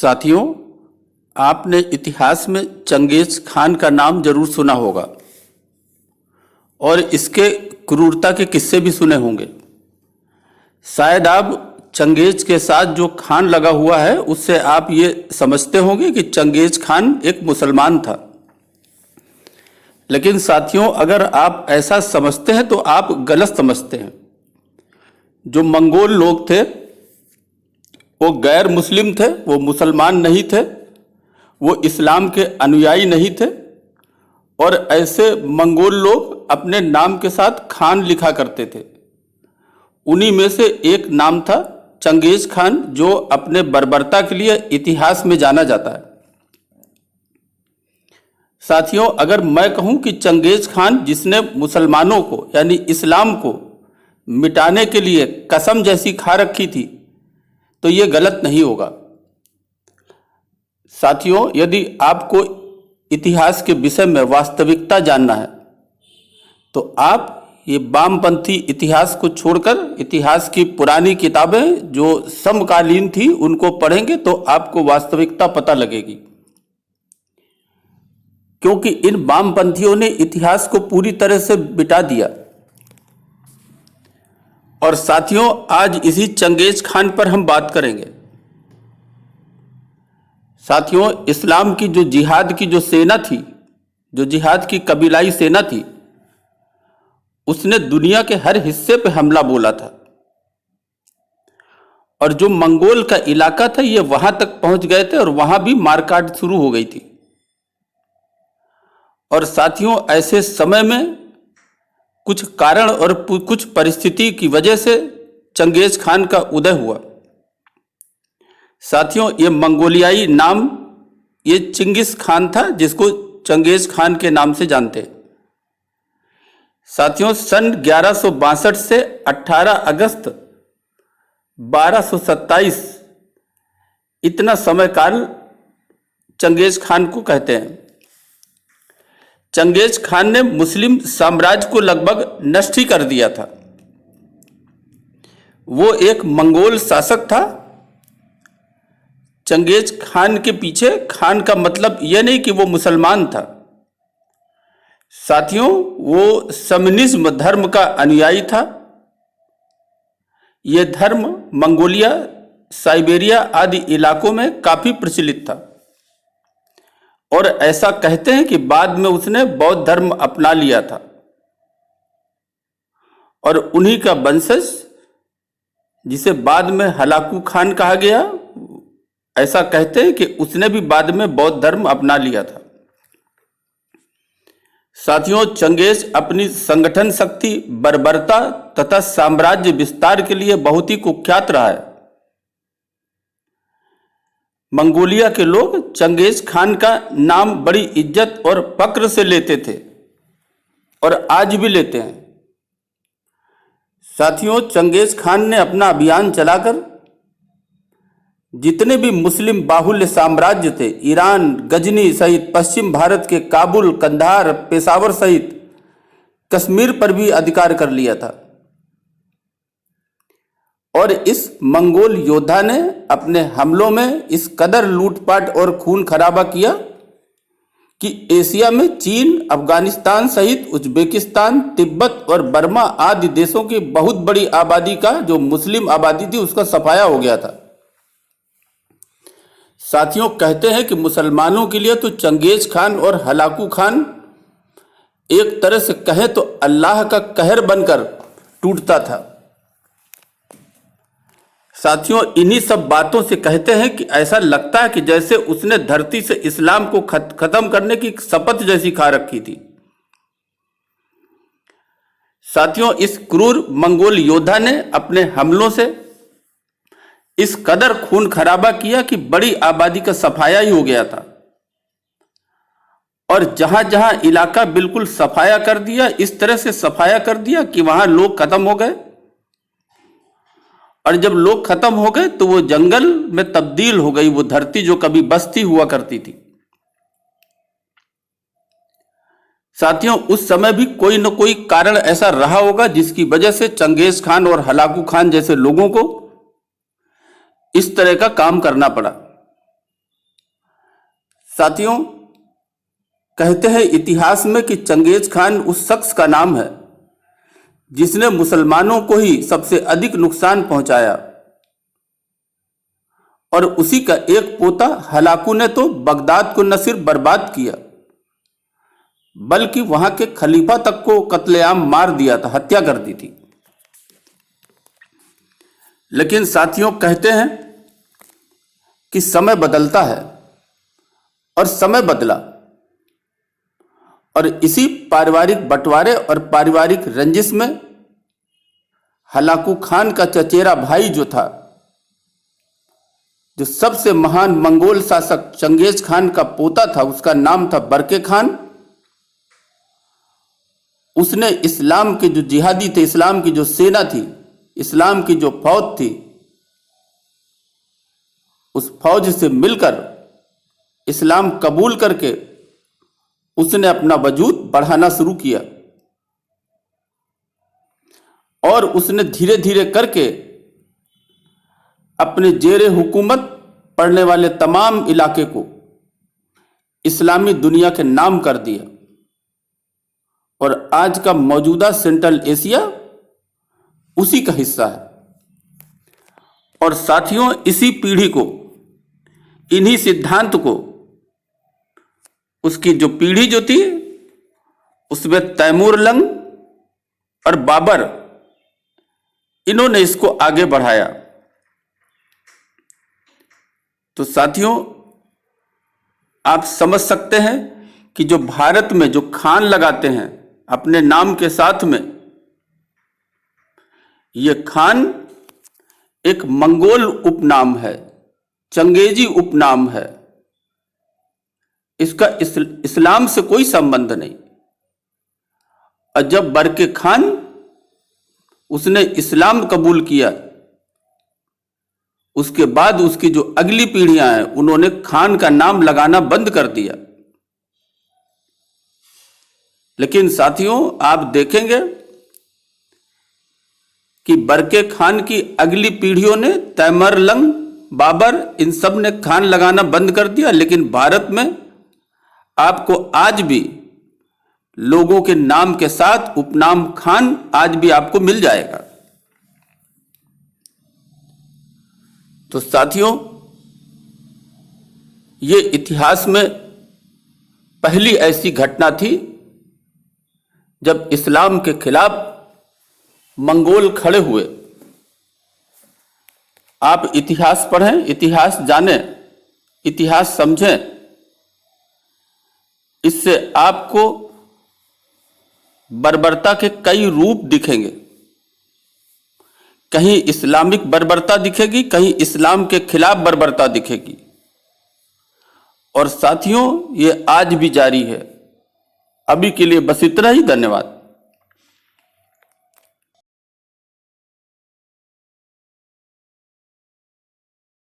साथियों, आपने इतिहास में चंगेज खान का नाम जरूर सुना होगा और इसके क्रूरता के किस्से भी सुने होंगे। शायद आप चंगेज के साथ जो खान लगा हुआ है उससे आप ये समझते होंगे कि चंगेज खान एक मुसलमान था। लेकिन साथियों, अगर आप ऐसा समझते हैं तो आप गलत समझते हैं। जो मंगोल लोग थे वो गैर मुस्लिम थे, वो मुसलमान नहीं थे, वो इस्लाम के अनुयायी नहीं थे और ऐसे मंगोल लोग अपने नाम के साथ खान लिखा करते थे। उन्हीं में से एक नाम था चंगेज खान, जो अपने बर्बरता के लिए इतिहास में जाना जाता है। साथियों, अगर मैं कहूं कि चंगेज खान जिसने मुसलमानों को यानी इस्लाम को मिटाने के लिए कसम जैसी खा रखी थी तो ये गलत नहीं होगा। साथियों, यदि आपको इतिहास के विषय में वास्तविकता जानना है तो आप ये वामपंथी इतिहास को छोड़कर इतिहास की पुरानी किताबें जो समकालीन थी उनको पढ़ेंगे तो आपको वास्तविकता पता लगेगी। क्योंकि इन वामपंथियों ने इतिहास को पूरी तरह से मिटा दिया। और साथियों, आज इसी चंगेज खान पर हम बात करेंगे। साथियों, इस्लाम की जो जिहाद की जो सेना थी, जो जिहाद की कबीलाई सेना थी, उसने दुनिया के हर हिस्से पे हमला बोला था। और जो मंगोल का इलाका था ये वहां तक पहुंच गए थे और वहां भी मारकाट शुरू हो गई थी। और साथियों, ऐसे समय में कुछ कारण और कुछ परिस्थिति की वजह से चंगेज खान का उदय हुआ। साथियों, ये मंगोलियाई नाम ये चिंगिस खान था, जिसको चंगेज खान के नाम से जानते हैं। साथियों, सन 1162 से 18 अगस्त 1227 इतना समय काल चंगेज खान को कहते हैं। चंगेज खान ने मुस्लिम साम्राज्य को लगभग नष्ट ही कर दिया था। वो एक मंगोल शासक था। चंगेज खान के पीछे खान का मतलब यह नहीं कि वो मुसलमान था। साथियों, वो शमनिज्म धर्म का अनुयायी था। यह धर्म मंगोलिया, साइबेरिया आदि इलाकों में काफी प्रचलित था। और ऐसा कहते हैं कि बाद में उसने बौद्ध धर्म अपना लिया था और उन्हीं का वंशज, जिसे बाद में हलाकू खान कहा गया, ऐसा कहते हैं कि उसने भी बाद में बौद्ध धर्म अपना लिया था। साथियों, चंगेज अपनी संगठन शक्ति, बर्बरता तथा साम्राज्य विस्तार के लिए बहुत ही कुख्यात रहा है। मंगोलिया के लोग चंगेज खान का नाम बड़ी इज्जत और फक्र से लेते थे और आज भी लेते हैं। साथियों, चंगेज खान ने अपना अभियान चलाकर जितने भी मुस्लिम बाहुल्य साम्राज्य थे, ईरान, गजनी सहित पश्चिम भारत के काबुल, कंधार, पेशावर सहित कश्मीर पर भी अधिकार कर लिया था। और इस मंगोल योद्धा ने अपने हमलों में इस कदर लूटपाट और खून खराबा किया कि एशिया में चीन, अफगानिस्तान सहित उज्बेकिस्तान, तिब्बत और बर्मा आदि देशों की बहुत बड़ी आबादी का, जो मुस्लिम आबादी थी, उसका सफाया हो गया था। साथियों, कहते हैं कि मुसलमानों के लिए तो चंगेज खान और हलाकू खान एक तरह से कहे तो अल्लाह का कहर बनकर टूटता था। साथियों, इन्हीं सब बातों से कहते हैं कि ऐसा लगता है कि जैसे उसने धरती से इस्लाम को खत्म करने की शपथ जैसी खा रखी थी। साथियों, इस क्रूर मंगोल योद्धा ने अपने हमलों से इस कदर खून खराबा किया कि बड़ी आबादी का सफाया ही हो गया था। और जहां जहां इलाका बिल्कुल सफाया कर दिया, इस तरह से सफाया कर दिया कि वहां लोग खत्म हो गए। और जब लोग खत्म हो गए तो वो जंगल में तब्दील हो गई वो धरती जो कभी बस्ती हुआ करती थी। साथियों, उस समय भी कोई न कोई कारण ऐसा रहा होगा जिसकी वजह से चंगेज खान और हलाकू खान जैसे लोगों को इस तरह का काम करना पड़ा। साथियों, कहते हैं इतिहास में कि चंगेज खान उस शख्स का नाम है जिसने मुसलमानों को ही सबसे अधिक नुकसान पहुंचाया, और उसी का एक पोता हलाकू ने तो बगदाद को न सिर्फ बर्बाद किया बल्कि वहां के खलीफा तक को कत्लेआम मार दिया था, हत्या कर दी थी। लेकिन साथियों, कहते हैं कि समय बदलता है, और समय बदला, और इसी पारिवारिक बंटवारे और पारिवारिक रंजिश में हलाकू खान का चचेरा भाई जो था, जो सबसे महान मंगोल शासक चंगेज खान का पोता था, उसका नाम था बरके खान। उसने इस्लाम के जो जिहादी थे, इस्लाम की जो सेना थी, इस्लाम की जो फौज थी, उस फौज से मिलकर इस्लाम कबूल करके उसने अपना वजूद बढ़ाना शुरू किया, और उसने धीरे धीरे करके अपने जेरे हुकूमत पड़ने वाले तमाम इलाके को इस्लामी दुनिया के नाम कर दिया, और आज का मौजूदा सेंट्रल एशिया उसी का हिस्सा है। और साथियों, इसी पीढ़ी को, इन्हीं सिद्धांत को, उसकी जो पीढ़ी जो थी उसमें तैमूर लंग और बाबर, इन्होंने इसको आगे बढ़ाया। तो साथियों, आप समझ सकते हैं कि जो भारत में जो खान लगाते हैं अपने नाम के साथ में, ये खान एक मंगोल उपनाम है, चंगेजी उपनाम है। इसका इस्लाम से कोई संबंध नहीं। और जब बरके खान उसने इस्लाम कबूल किया, उसके बाद उसकी जो अगली पीढ़ियां हैं उन्होंने खान का नाम लगाना बंद कर दिया। लेकिन साथियों, आप देखेंगे कि बरके खान की अगली पीढ़ियों ने, तैमरलंग, बाबर, इन सब ने खान लगाना बंद कर दिया। लेकिन भारत में आपको आज भी लोगों के नाम के साथ उपनाम खान आज भी आपको मिल जाएगा। तो साथियों, ये इतिहास में पहली ऐसी घटना थी जब इस्लाम के खिलाफ मंगोल खड़े हुए। आप इतिहास पढ़ें, इतिहास जानें, इतिहास समझें। इससे आपको बर्बरता के कई रूप दिखेंगे। कहीं इस्लामिक बर्बरता दिखेगी, कहीं इस्लाम के खिलाफ बर्बरता दिखेगी। और साथियों, ये आज भी जारी है। अभी के लिए बस इतना ही। धन्यवाद।